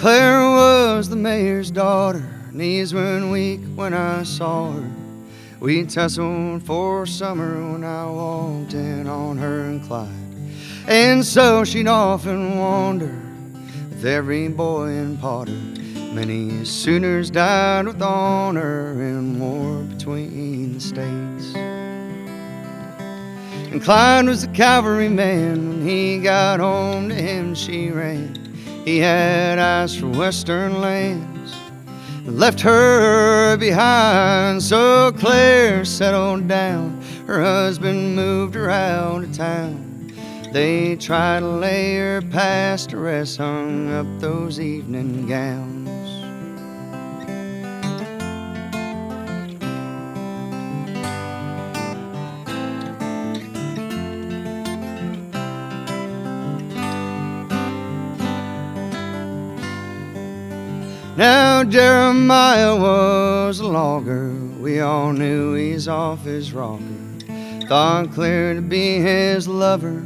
Claire was the mayor's daughter. Knees went weak when I saw her. We tussled for summer when I walked in on her and Clyde. And so she'd often wander with every boy in Potter. Many Sooners died with honor in war between the states. And Clyde was a cavalry man. When he got home, to him she ran. He had eyes for western lands, left her behind. So Claire settled down. Her husband moved her out of town. They tried to lay her past to rest, hung up those evening gowns. Now Jeremiah was a logger. We all knew he's off his rocker. Thought Claire to be his lover.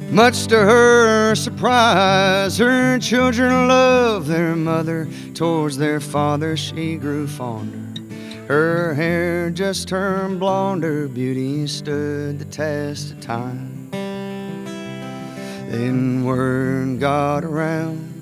Much to her surprise, her children loved their mother. Towards their father she grew fonder. Her hair just turned blonde. Her beauty stood the test of time. Then word got around,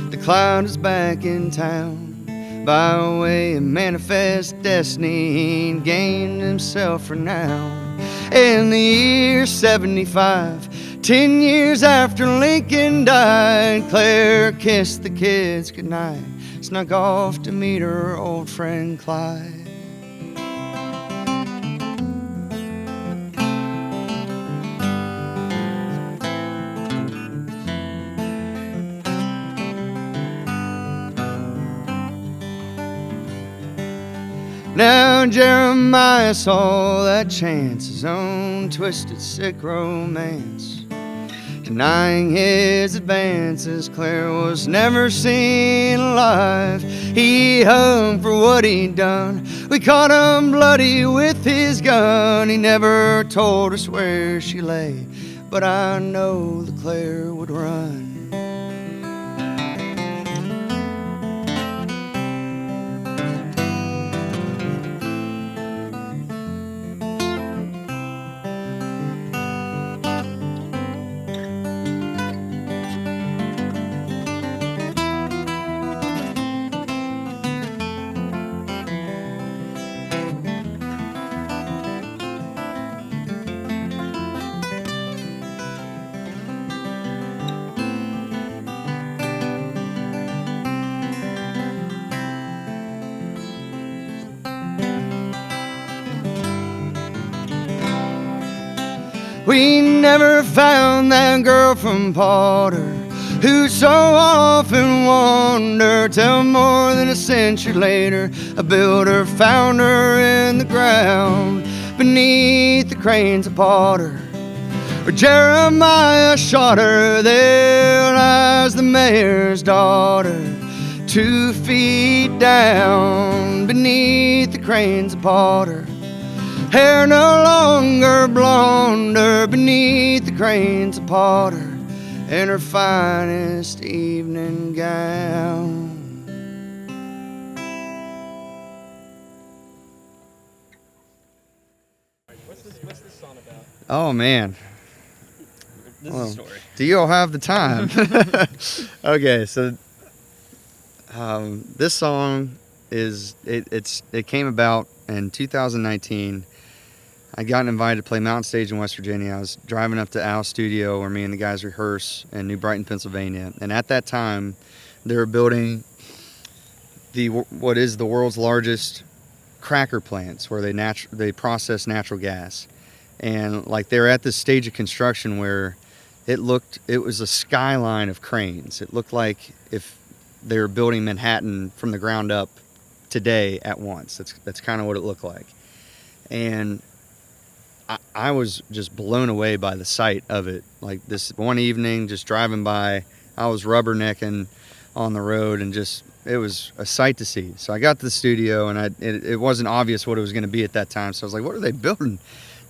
the cloud is back in town. By way of manifest destiny, he gained himself renown. In the year 75, 10 years after Lincoln died, Claire kissed the kids goodnight, snuck off to meet her old friend Clyde. Now Jeremiah saw that chance, his own twisted, sick romance. Denying his advances, Claire was never seen alive. He hung for what he'd done. We caught him bloody with his gun. He never told us where she lay, but I know that Claire would run. We never found that girl from Potter who so often wandered, till more than a century later a builder found her in the ground beneath the cranes of Potter, where Jeremiah shot her. There lies the mayor's daughter, 2 feet down beneath the cranes of Potter. Hair no longer blonder beneath the cranes of Potter, in her finest evening gown. What's this song about? Oh man. This is a story. Do you all have the time? Okay, so this song it came about in 2019. I got invited to play Mountain Stage in West Virginia. I was driving up to Al's studio where me and the guys rehearse in New Brighton, Pennsylvania. And at that time, they were building what is the world's largest cracker plants, where they process natural gas. And like they were at this stage of construction where it was a skyline of cranes. It looked like if they were building Manhattan from the ground up today at once. That's kind of what it looked like. And I was just blown away by the sight of it. Like this one evening, just driving by, I was rubbernecking on the road, and it was a sight to see. So I got to the studio, and it wasn't obvious what it was going to be at that time. So I was like, what are they building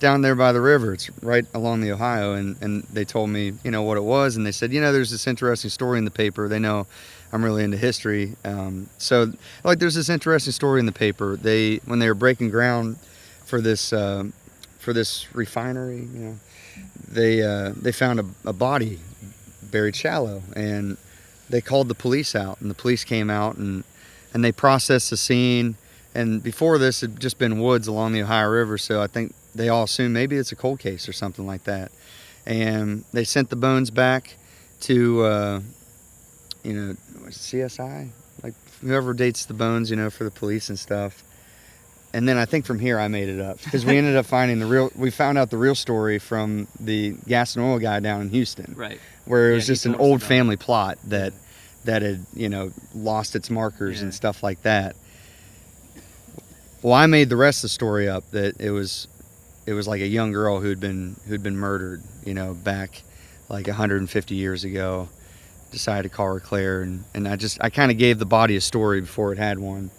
down there by the river? It's right along the Ohio. And they told me, what it was. And they said, there's this interesting story in the paper. They know I'm really into history. So like there's this interesting story in the paper. When they were breaking ground for this refinery, they found a body buried shallow, and they called the police out, and the police came out and they processed the scene. And before this, it had just been woods along the Ohio River, so I think they all assumed maybe it's a cold case or something like that. And they sent the bones back to CSI, like whoever dates the bones, for the police and stuff. And then I think from here I made it up, because we ended up finding we found out the real story from the gas and oil guy down in Houston, Right. where it was he just an told us old about family plot that had lost its markers and stuff like that. Well, I made the rest of the story up, that it was like a young girl who'd been murdered, back like 150 years ago. Decided to call her Claire, and I kind of gave the body a story before it had one.